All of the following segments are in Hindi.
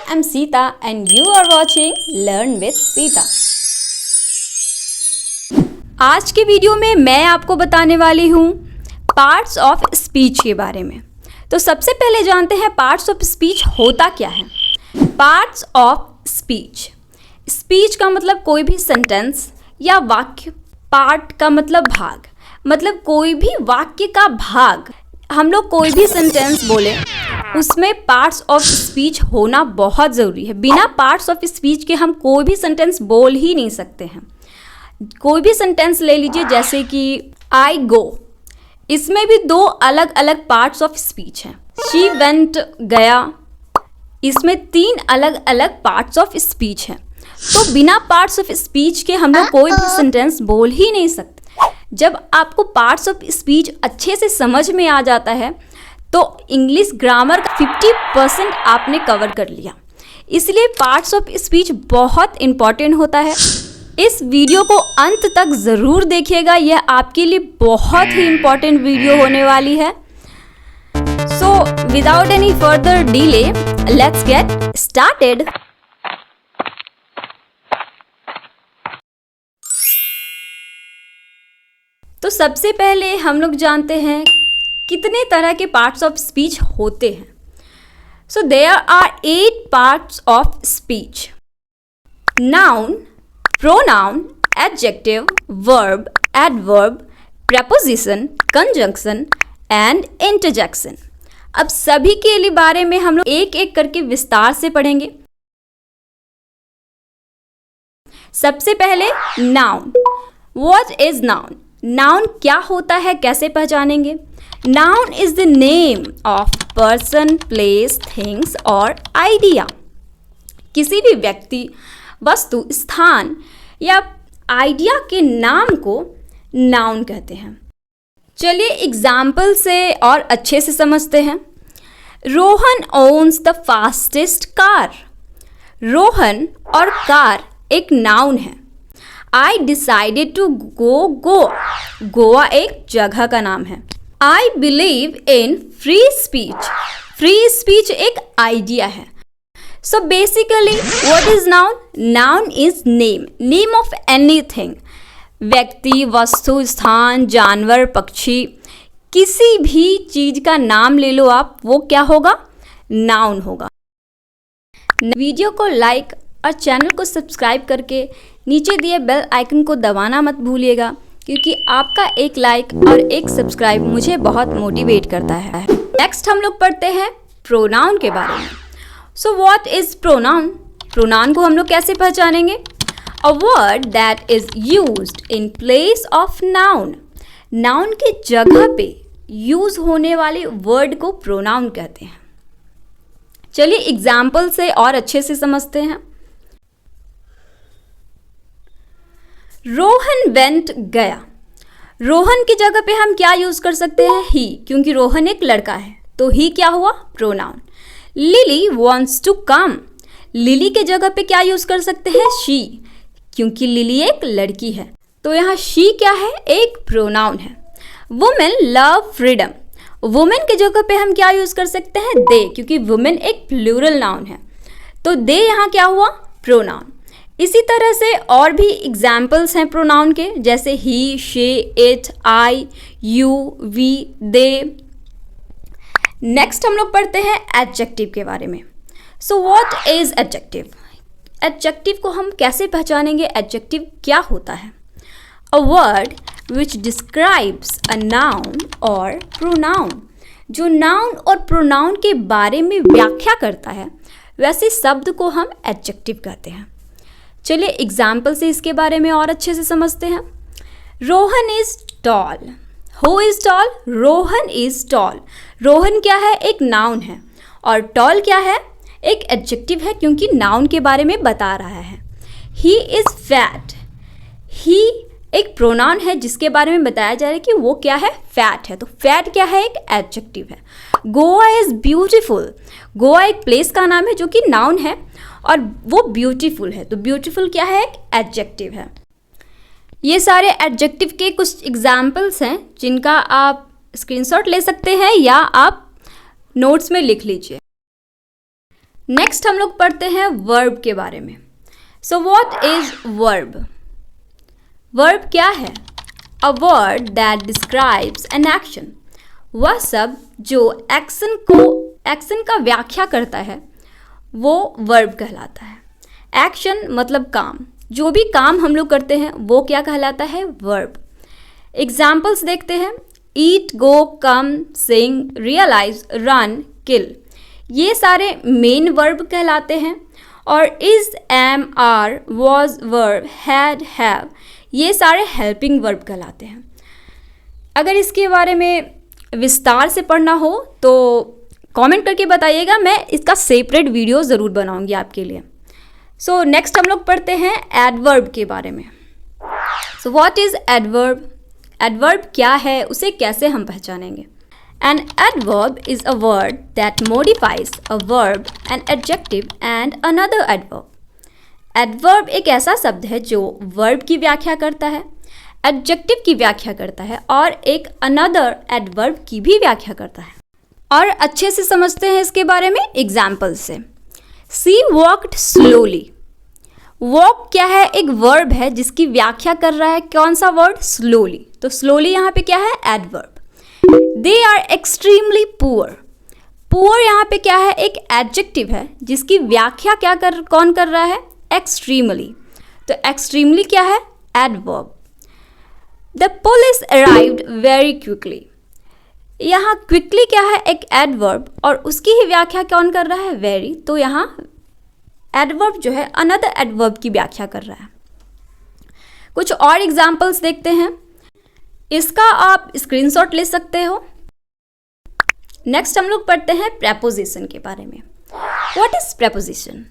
am Sita and you are watching Learn with Sita. आज के वीडियो में मैं आपको बताने वाली हूँ पार्ट्स ऑफ स्पीच के बारे में। तो सबसे पहले जानते हैं पार्ट्स ऑफ स्पीच होता क्या है। पार्ट्स ऑफ स्पीच, स्पीच का मतलब कोई भी सेंटेंस या वाक्य, पार्ट का मतलब भाग, मतलब कोई भी वाक्य का भाग। हम लोग कोई भी सेंटेंस बोले उसमें पार्ट्स ऑफ स्पीच होना बहुत ज़रूरी है। बिना पार्ट्स ऑफ स्पीच के हम कोई भी सेंटेंस बोल ही नहीं सकते हैं। कोई भी सेंटेंस ले लीजिए, जैसे कि आई गो, इसमें भी दो अलग अलग पार्ट्स ऑफ स्पीच हैं। शी वेंट, गया, इसमें तीन अलग अलग पार्ट्स ऑफ स्पीच हैं। तो बिना पार्ट्स ऑफ स्पीच के हम लोग कोई भी सेंटेंस बोल ही नहीं सकते। जब आपको पार्ट्स ऑफ स्पीच अच्छे से समझ में आ जाता है तो इंग्लिश ग्रामर का 50% आपने कवर कर लिया। इसलिए पार्ट्स ऑफ स्पीच बहुत इम्पॉर्टेंट होता है। इस वीडियो को अंत तक ज़रूर देखिएगा, यह आपके लिए बहुत ही इम्पॉर्टेंट वीडियो होने वाली है। So without any further delay let's get started. तो सबसे पहले हम लोग जानते हैं कितने तरह के पार्ट्स ऑफ स्पीच होते हैं। So there are 8 parts of speech: noun, pronoun, adjective, verb, adverb, preposition, conjunction and interjection. अब सभी के बारे में हम लोग एक एक करके विस्तार से पढ़ेंगे। सबसे पहले noun. What is noun? Noun क्या होता है, कैसे पहचानेंगे? Noun is the name of person, place, things और आइडिया। किसी भी व्यक्ति, वस्तु, स्थान या आइडिया के नाम को नाउन कहते हैं। चलिए एग्जाम्पल से और अच्छे से समझते हैं। Rohan owns the fastest car. Rohan और कार एक नाउन है। I decided to go Goa. Goa एक जगह का नाम है। I believe in free speech। free speech एक आइडिया है। So basically what is noun? Noun is name, name of anything। व्यक्ति, वस्तु, स्थान, जानवर, पक्षी, किसी भी चीज का नाम ले लो आप, वो क्या होगा? नाउन होगा। वीडियो को लाइक और चैनल को सब्सक्राइब करके नीचे दिए बेल आइकन को दबाना मत भूलिएगा, क्योंकि आपका एक लाइक और एक सब्सक्राइब मुझे बहुत मोटिवेट करता है। नेक्स्ट हम लोग पढ़ते हैं प्रोनाउन के बारे में। So what is pronoun? Pronoun को हम लोग कैसे पहचानेंगे? अ word that is used in place of noun. Noun की जगह पे यूज होने वाले वर्ड को प्रोनाउन कहते हैं। चलिए एग्जाम्पल से और अच्छे से समझते हैं। रोहन वेंट, गया। रोहन की जगह पे हम क्या यूज कर सकते हैं? ही, क्योंकि रोहन एक लड़का है तो ही क्या हुआ? Pronoun. Lily wants to come. Lily के जगह पे क्या यूज कर सकते हैं? शी, क्योंकि लिली एक लड़की है तो यहाँ शी क्या है? एक प्रोनाउन है। Women love freedom. वुमेन के जगह पे हम क्या यूज कर सकते हैं? दे, क्योंकि वुमेन एक प्लूरल नाउन है तो दे यहाँ क्या हुआ? प्रोनाउन। इसी तरह से और भी एग्जाम्पल्स हैं प्रोनाउन के, जैसे he, she, it, I, you, we, they. Next हम लोग पढ़ते हैं एडजेक्टिव के बारे में। So what is adjective? Adjective को हम कैसे पहचानेंगे? एडजेक्टिव क्या होता है? A word which describes a noun और प्रोनाउन। जो नाउन और प्रोनाउन के बारे में व्याख्या करता है वैसे शब्द को हम एडजेक्टिव कहते हैं। चलिए एग्जाम्पल से इसके बारे में और अच्छे से समझते हैं। Rohan is tall. Who is tall? Rohan is tall. Rohan क्या है? एक नाउन है। और टॉल क्या है? एक एडजेक्टिव है, क्योंकि नाउन के बारे में बता रहा है। He is fat. ही एक प्रोनाउन है जिसके बारे में बताया जा रहा है कि वो क्या है? फैट है। तो फैट क्या है? एक एडजेक्टिव है। Goa is beautiful. गोवा एक प्लेस का नाम है जो कि नाउन है और वो ब्यूटीफुल है, तो ब्यूटीफुल क्या है? एक एडजेक्टिव है। ये सारे एडजेक्टिव के कुछ एग्जाम्पल्स हैं जिनका आप स्क्रीनशॉट ले सकते हैं या आप नोट्स में लिख लीजिए। नेक्स्ट हम लोग पढ़ते हैं वर्ब के बारे में। So what is verb? Verb क्या है? A word that describes an action. वह शब्द जो एक्शन का व्याख्या करता है वो वर्ब कहलाता है। एक्शन मतलब काम, जो भी काम हम लोग करते हैं वो क्या कहलाता है? वर्ब। एग्जाम्पल्स देखते हैं। ईट, गो, कम, सिंग, रियलाइज, रन, किल, ये सारे मेन वर्ब कहलाते हैं। और is, am, are, was, verb, had, have, ये सारे हेल्पिंग वर्ब कहलाते हैं। अगर इसके बारे में विस्तार से पढ़ना हो तो कमेंट करके बताइएगा, मैं इसका सेपरेट वीडियो ज़रूर बनाऊंगी आपके लिए। सो नेक्स्ट हम लोग पढ़ते हैं एडवर्ब के बारे में। So what is adverb? Adverb क्या है, उसे कैसे हम पहचानेंगे? An adverb is a word that modifies a verb, an adjective and another adverb. Adverb एक ऐसा शब्द है जो वर्ब की व्याख्या करता है, एडजेक्टिव की व्याख्या करता है और एक अनदर एडवर्ब की भी व्याख्या करता है। और अच्छे से समझते हैं इसके बारे में एग्जाम्पल से। सी वॉक्ड स्लोली। वॉक क्या है? एक वर्ब है जिसकी व्याख्या कर रहा है कौन सा वर्ड? स्लोली। तो स्लोली यहाँ पे क्या है? Adverb. They are extremely poor. Poor यहाँ पे क्या है? एक एडजेक्टिव है जिसकी व्याख्या कौन कर रहा है? एक्सट्रीमली। तो एक्सट्रीमली क्या है? Adverb. The police arrived very quickly. यहाँ क्विकली क्या है? एक एडवर्ब और उसकी ही व्याख्या कौन कर रहा है? वेरी। तो यहाँ एडवर्ब जो है अनदर एडवर्ब की व्याख्या कर रहा है। कुछ और एग्जाम्पल्स देखते हैं, इसका आप स्क्रीनशॉट ले सकते हो। नेक्स्ट हम लोग पढ़ते हैं प्रेपोजिशन के बारे में। What is preposition?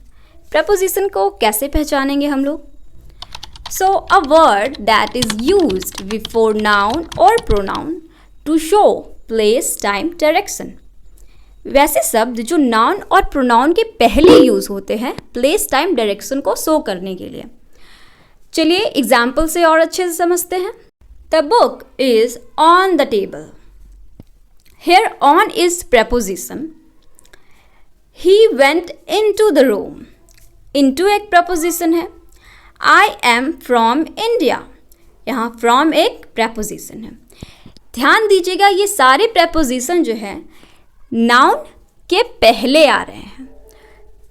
प्रेपोजिशन को कैसे पहचानेंगे हम लोग? So a word that is used before noun और pronoun to show place, time, direction. वैसे शब्द जो नाउन और प्रोनाउन के पहले यूज होते हैं प्लेस, टाइम, डायरेक्शन को शो करने के लिए। चलिए एग्जाम्पल से और अच्छे से समझते हैं। The book is on the table. Here on is preposition. He went into the room. Into एक preposition है। I am from India. यहाँ from एक preposition है। ध्यान दीजिएगा ये सारे preposition जो है noun के पहले आ रहे हैं।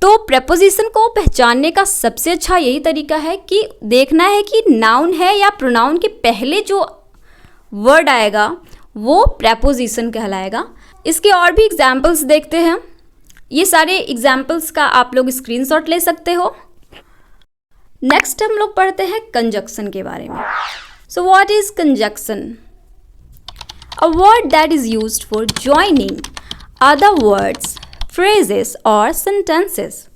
तो preposition को पहचानने का सबसे अच्छा यही तरीका है कि देखना है कि noun है या pronoun के पहले जो word आएगा वो प्रेपोजिशन कहलाएगा। इसके और भी एग्जाम्पल्स देखते हैं। ये सारे एग्जाम्पल्स का आप लोग स्क्रीनशॉट ले सकते हो। नेक्स्ट हम लोग पढ़ते हैं कंजक्शन के बारे में। So what is conjunction? A word that is used for joining other words, phrases और सेंटेंसेस।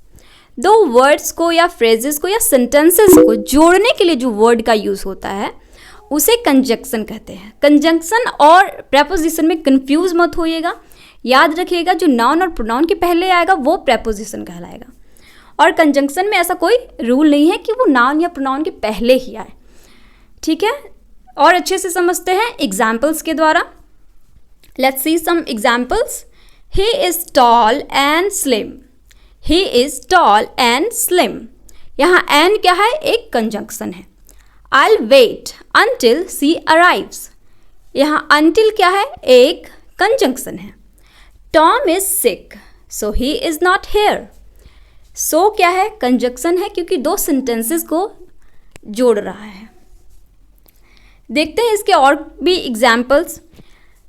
दो वर्ड्स को या फ्रेजेस को या सेंटेंसेस को जोड़ने के लिए जो वर्ड का यूज़ होता है उसे कंजक्शन कहते हैं। कंजंक्शन और प्रेपोजिशन में कंफ्यूज मत होइएगा, याद रखिएगा जो नाउन और प्रोनाउन के पहले आएगा वो प्रेपोजिशन कहलाएगा। और कंजंक्शन में ऐसा कोई रूल नहीं है कि वो नाउन या प्रोनाउन के पहले ही आए, ठीक है। और अच्छे से समझते हैं एग्जाम्पल्स के द्वारा। Let's see some examples. He is tall and slim. He is tall and slim, यहाँ एंड क्या है? एक कंजंक्शन है। I'll wait until she arrives. यहाँ until क्या है? एक कंजंक्शन है। Tom is sick, so he is not here. So क्या है? कंजंक्शन है क्योंकि दो सेंटेंसेस को जोड़ रहा है। देखते हैं इसके और भी एग्जाम्पल्स।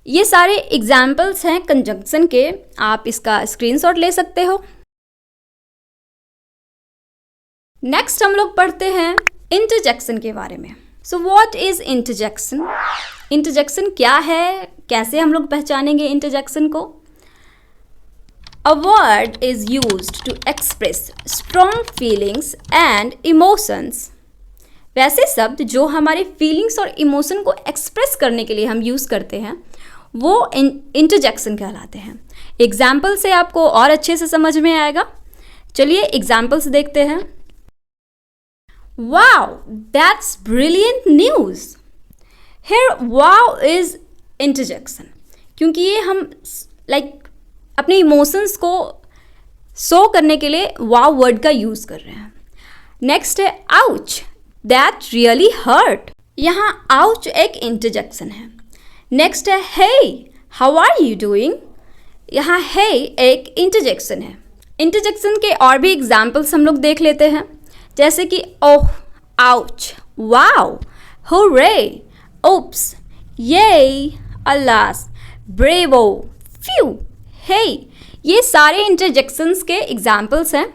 ये सारे एग्जाम्पल्स हैं कंजंक्शन के, आप इसका स्क्रीनशॉट ले सकते हो। नेक्स्ट हम लोग पढ़ते हैं इंटरजेक्शन के बारे में। So what is interjection? Interjection क्या है, कैसे हम लोग पहचानेंगे इंटरजेक्शन को? A word is used to express strong feelings and emotions. वैसे शब्द जो हमारे फीलिंग्स और इमोशन को एक्सप्रेस करने के लिए हम यूज़ करते हैं वो इंटरजेक्शन कहलाते हैं। एग्जाम्पल से आपको और अच्छे से समझ में आएगा। चलिए एग्जाम्पल्स देखते हैं। Wow, that's brilliant news. Here, wow is interjection, क्योंकि ये हम अपने इमोशंस को सो करने के लिए वाव वर्ड का यूज़ कर रहे हैं। नेक्स्ट है आउच, दैट रियली हर्ट। यहाँ आउच एक इंटरजेक्शन है। नेक्स्ट है हे, हाउ आर यू डूइंग। यहाँ हे एक इंटरजेक्शन है। इंटरजेक्शन के और भी एग्जाम्पल्स हम लोग देख लेते हैं, जैसे कि ओह, आउच, वाओ, हुर्रे, ओप्स, ये, अलास, ब्रेवो, फ्यू, हे। ये सारे इंटरजेक्शंस के एग्जाम्पल्स हैं